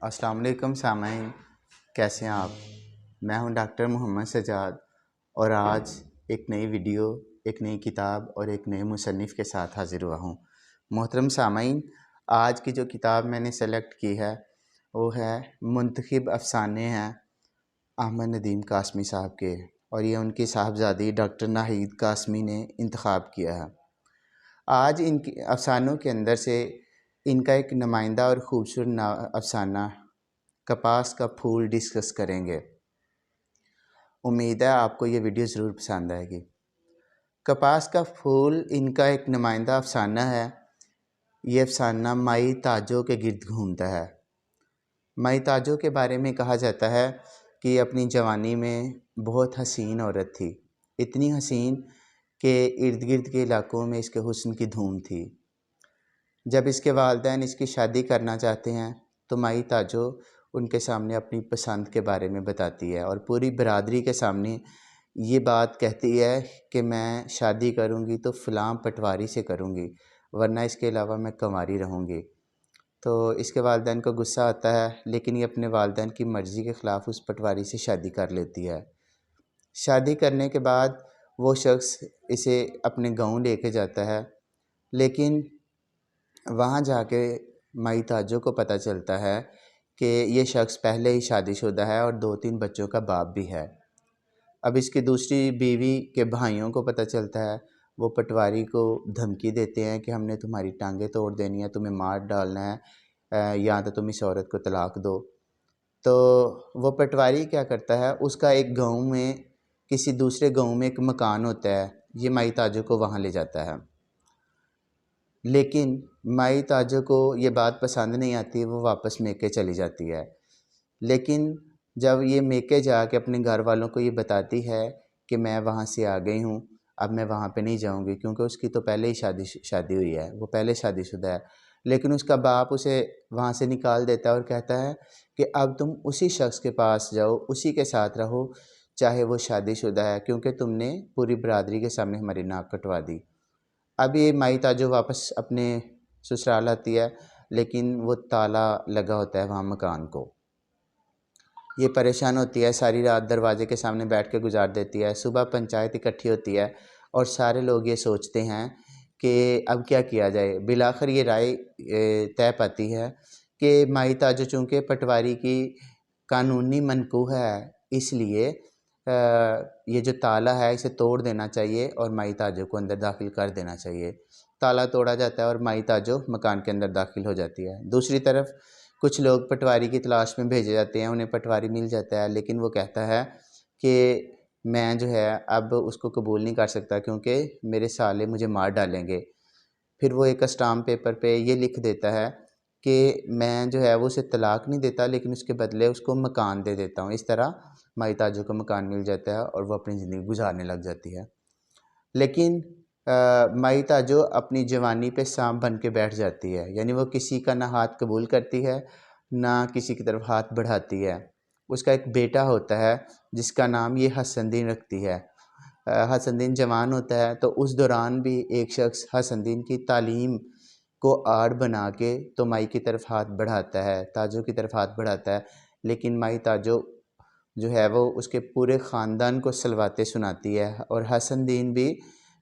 अस्सलाम वालेकुम सामाइन, कैसे हैं आप। मैं हूं डॉक्टर मोहम्मद सजाद और आज एक नई वीडियो, एक नई किताब और एक नए मुसन्निफ़ के साथ हाज़िर हुआ हूं। मोहतरम सामाइन, आज की जो किताब मैंने सेलेक्ट की है वो है मुंतखब अफ़साने हैं अहमद नदीम कासमी साहब के, और ये उनकी साहबजादी डॉक्टर नाहिद कासमी ने इंतखाब किया है। आज इन अफ़सानों के अंदर से इनका एक नुमाइंदा और ख़ूबसूरत अफ़साना कपास का फूल डिस्कस करेंगे। उम्मीद है आपको ये वीडियो ज़रूर पसंद आएगी। कपास का फूल इनका एक नुमाइंदा अफ़साना है। ये अफ़साना माई ताजो के गिर्द घूमता है। माई ताजो के बारे में कहा जाता है कि अपनी जवानी में बहुत हसीन औरत थी, इतनी हसीन कि इर्द गिर्द के इलाकों में इसके हुस्न की धूम थी। जब इसके वालिदैन इसकी शादी करना चाहते हैं तो माई ताजो उनके सामने अपनी पसंद के बारे में बताती है और पूरी बरादरी के सामने ये बात कहती है कि मैं शादी करूँगी तो फ़लाँ पटवारी से करूँगी, वरना इसके अलावा मैं कंवारी रहूँगी। तो इसके वालिदैन को गुस्सा आता है, लेकिन ये अपने वालिदैन की मर्ज़ी के ख़िलाफ़ उस पटवारी से शादी कर लेती है। शादी करने के बाद वो शख्स इसे अपने गाँव लेके जाता है, लेकिन वहाँ जाके माई ताजो को पता चलता है कि ये शख्स पहले ही शादीशुदा है और 2-3 बच्चों का बाप भी है। अब इसकी दूसरी बीवी के भाइयों को पता चलता है, वो पटवारी को धमकी देते हैं कि हमने तुम्हारी टांगें तोड़ देनी है, तुम्हें मार डालना है, या तो तुम इस औरत को तलाक दो। तो वो पटवारी क्या करता है, उसका एक गाँव में, किसी दूसरे गाँव में एक मकान होता है, ये माई ताजो को वहाँ ले जाता है। लेकिन माई ताजो को ये बात पसंद नहीं आती, वो वापस मेके चली जाती है। लेकिन जब ये मेके जाके अपने घर वालों को ये बताती है कि मैं वहाँ से आ गई हूँ, अब मैं वहाँ पे नहीं जाऊँगी, क्योंकि उसकी तो पहले ही शादी हुई है, वो पहले शादीशुदा है। लेकिन उसका बाप उसे वहाँ से निकाल देता है और कहता है कि अब तुम उसी शख्स के पास जाओ, उसी के साथ रहो, चाहे वो शादीशुदा है, क्योंकि तुमने पूरी बरादरी के सामने हमारी नाक कटवा दी। अब ये माई ताजो वापस अपने ससुराल आती है, लेकिन वो ताला लगा होता है वहाँ मकान को। ये परेशान होती है, सारी रात दरवाजे के सामने बैठ के गुजार देती है। सुबह पंचायत इकट्ठी होती है और सारे लोग ये सोचते हैं कि अब क्या किया जाए। बिलाखिर ये राय तय पाती है कि माई ताजो चूँकि पटवारी की कानूनी मनकूह है, इसलिए ये जो ताला है इसे तोड़ देना चाहिए और माई ताजो को अंदर दाखिल कर देना चाहिए। ताला तोड़ा जाता है और माई ताजो मकान के अंदर दाखिल हो जाती है। दूसरी तरफ कुछ लोग पटवारी की तलाश में भेजे जाते हैं, उन्हें पटवारी मिल जाता है, लेकिन वो कहता है कि मैं जो है अब उसको कबूल नहीं कर सकता, क्योंकि मेरे साले मुझे मार डालेंगे। फिर वो एक स्टाम्प पेपर पे ये लिख देता है कि मैं जो है वो उसे तलाक नहीं देता, लेकिन उसके बदले उसको मकान दे देता हूँ। इस तरह माई ताजो को मकान मिल जाता है और वो अपनी ज़िंदगी गुजारने लग जाती है। लेकिन माई ताजो अपनी जवानी पे सांप बन के बैठ जाती है, यानी वो किसी का ना हाथ कबूल करती है, ना किसी की तरफ हाथ बढ़ाती है। उसका एक बेटा होता है जिसका नाम ये हसनदीन रखती है। हसनदीन जवान होता है, तो उस दौरान भी एक शख्स हसनदीन की तालीम को आड़ बना के तो माई की तरफ हाथ बढ़ाता है, ताजो की तरफ हाथ बढ़ाता है, लेकिन माई ताजो जो है वो उसके पूरे ख़ानदान को सलवातें सुनाती है और हसनदीन भी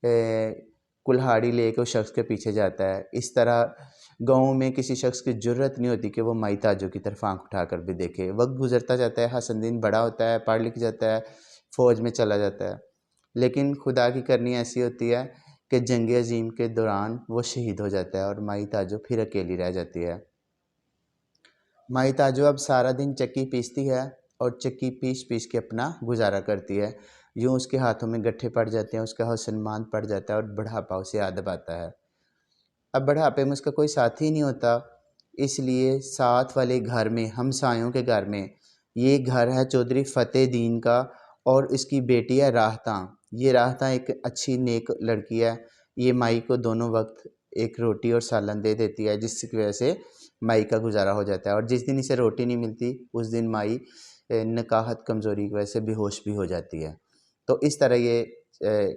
कुल्हाड़ी लेके उस शख्स के पीछे जाता है। इस तरह गाँव में किसी शख्स की जुर्रत नहीं होती कि वो माई ताजो की तरफ आँख उठाकर भी देखे। वक्त गुजरता जाता है, हसनदीन बड़ा होता है, पढ़ लिख जाता है, फ़ौज में चला जाता है, लेकिन खुदा की करनी ऐसी होती है कि जंग अज़ीम के दौरान वो शहीद हो जाता है और माई ताजो फिर अकेली रह जाती है। माई ताजो अब सारा दिन चक्की पीसती है और चक्की पीस के अपना गुजारा करती है। यूँ उसके हाथों में गट्ठे पड़ जाते हैं, उसका हुस्न मांद पड़ जाता है और बुढ़ापा उसे आ दबाता है। अब बुढ़ापे में उसका कोई साथी नहीं होता, इसलिए साथ वाले घर में, हमसायों के घर में, ये घर है चौधरी फ़तेह दीन का और इसकी बेटी है राहता। ये राहता एक अच्छी नेक लड़की है। ये माई को दोनों वक्त एक रोटी और सालन दे देती है, जिसकी वजह से माई का गुजारा हो जाता है। और जिस दिन इसे रोटी नहीं मिलती उस दिन माई नकाहत कमज़ोरी की वजह से बेहोश भी हो जाती है। तो इस तरह ये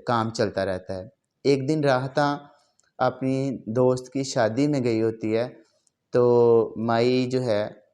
काम चलता रहता है। एक दिन राहता अपनी दोस्त की शादी में गई होती है, तो माई जो है